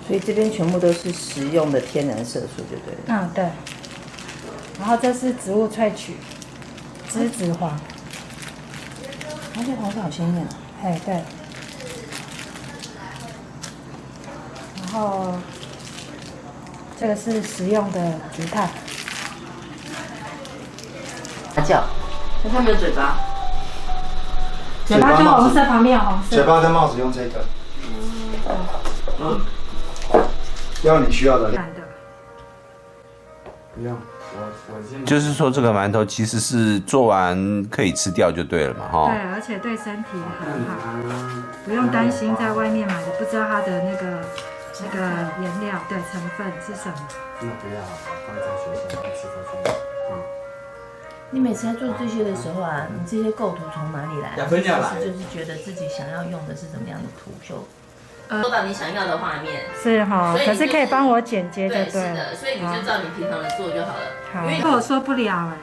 所以这边全部都是食用的天然色素，就对了。嗯，对。然后这是植物萃取，栀子黄。而且黄色好鲜艳啊！哎，对。然后这个是食用的竹炭。它叫，它上面有嘴巴。嘴巴跟红色旁边有红色。嘴巴跟帽子用这个。要你需要的。不用，就是说这个馒头其实是做完可以吃掉就对了嘛，哈。对，而且对身体很好，不用担心在外面买的不知道它的那个原料对成分是什么。那不要，放在学校吃下去。你每次在做这些的时候啊，你这些构图从哪里来？就是觉得自己想要用的是什么样的图就。做到你想要的画面是哈，可是可以帮我剪接就对了。是的，所以你就照你平常的做就好了。好，因为我说不了哎。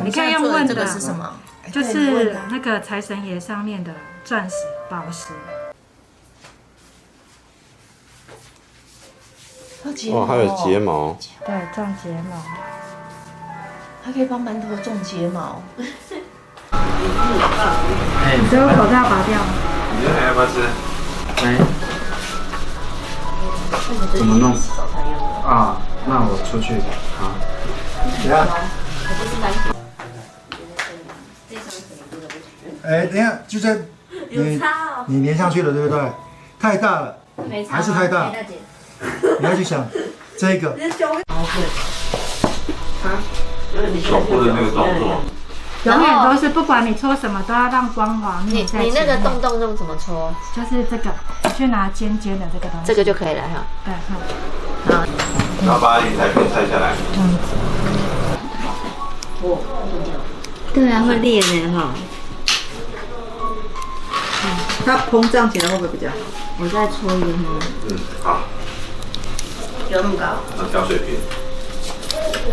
你可以用问的。这个是什么？就是那个财神爷上面的钻石宝石。哦，还有睫毛。对，种睫毛。还可以帮馒头种睫毛。你这个口罩拔掉吗？你这还要不要吃？来，怎么弄？啊，那我出去。好。等下。哎，等一下，就在你粘上去了，对不对？太大了，还是太大？你要去想这个。手部的那个动作。永远都是，不管你搓什么，都要让光滑面在前面。你那个洞用怎么搓？就是这个，你去拿尖尖的这个东西。这个就可以了哈。对，好。然后把云彩片拆下来。对啊，会裂呢哈。它膨胀起来会不会比较好？我再搓一下。好。有那么高？那挑水平。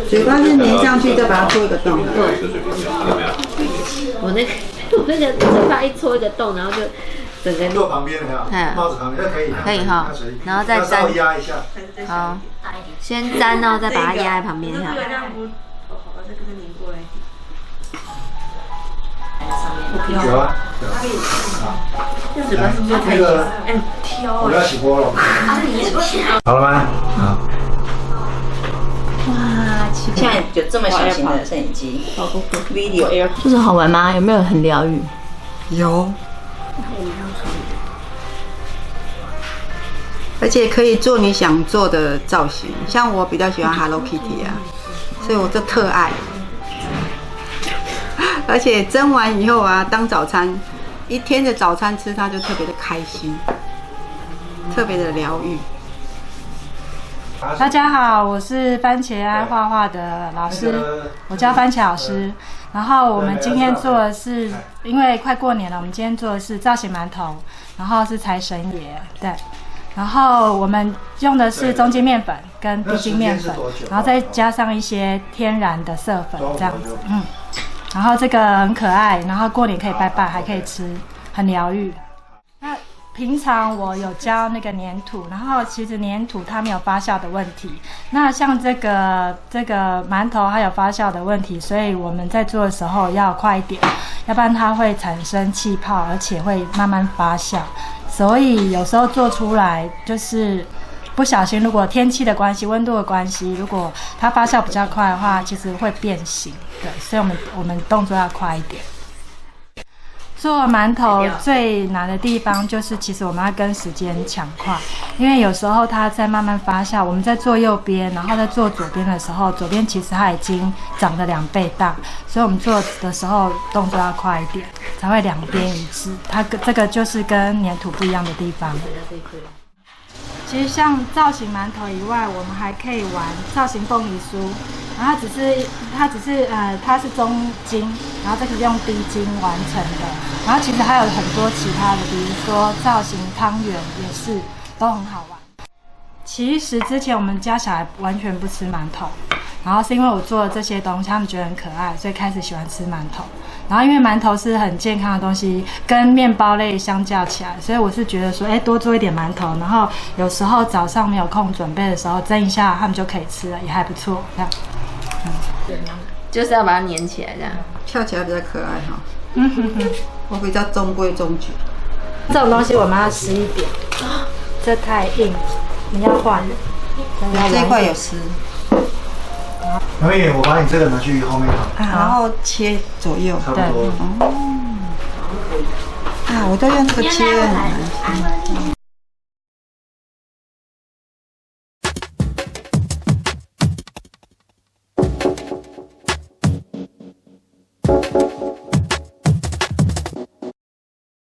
嘴巴是粘上去，再把它戳一个洞。对，一个水平条，看到没有？我那个嘴巴一戳一个洞，然后就整个坐旁边的，帽子旁边可以。可以哈，然后再粘压一下。好，先粘，然后再把它压在旁边哈。有啊，那个我要起锅了。好了吗？好。哇，现在有这么小型的摄影机 ，Video， 就是好玩吗？有没有很疗愈？有，而且可以做你想做的造型。像我比较喜欢 Hello Kitty 啊，所以我就特爱。而且蒸完以后啊，当早餐，一天的早餐吃它就特别的开心，特别的疗愈。大家好，我是番茄爱画画的老师，我叫番茄老师。然后我们今天做的是，因为快过年了，我们今天做的是造型馒头，然后是财神爷，对。然后我们用的是中筋面粉跟低筋面粉，然后再加上一些天然的色粉这样子，然后这个很可爱，然后过年可以拜拜，还可以吃，很疗愈。那平常我有教那个粘土，然后其实粘土它没有发酵的问题。那像这个馒头它有发酵的问题，所以我们在做的时候要快一点，要不然它会产生气泡，而且会慢慢发酵。所以有时候做出来就是不小心，如果天气的关系、温度的关系，如果它发酵比较快的话，其实会变形。对，所以我们动作要快一点。做馒头最难的地方就是，其实我们要跟时间抢快，因为有时候它在慢慢发酵，我们在做右边，然后在做左边的时候，左边其实它已经长了2倍大，所以我们做的时候动作要快一点，才会两边一致。它这个就是跟粘土不一样的地方。其实像造型馒头以外，我们还可以玩造型凤梨酥，然后它是中筋，然后这个是用低筋完成的，然后其实还有很多其他的，比如说造型汤圆也是都很好玩。其实之前我们家小孩完全不吃馒头，然后是因为我做了这些东西，他们觉得很可爱，所以开始喜欢吃馒头。然后因为馒头是很健康的东西，跟面包类相较起来，所以我是觉得说，多做一点馒头，然后有时候早上没有空准备的时候蒸一下，他们就可以吃了，也还不错。这样，就是要把它粘起来，这样翘起来比较可爱哈。我比较中规中矩。这种东西我们要湿一点，这太硬，你要换。这一块有湿。小美，我把你这个拿去后面烤，然后切左右。差不多。我都用这个切。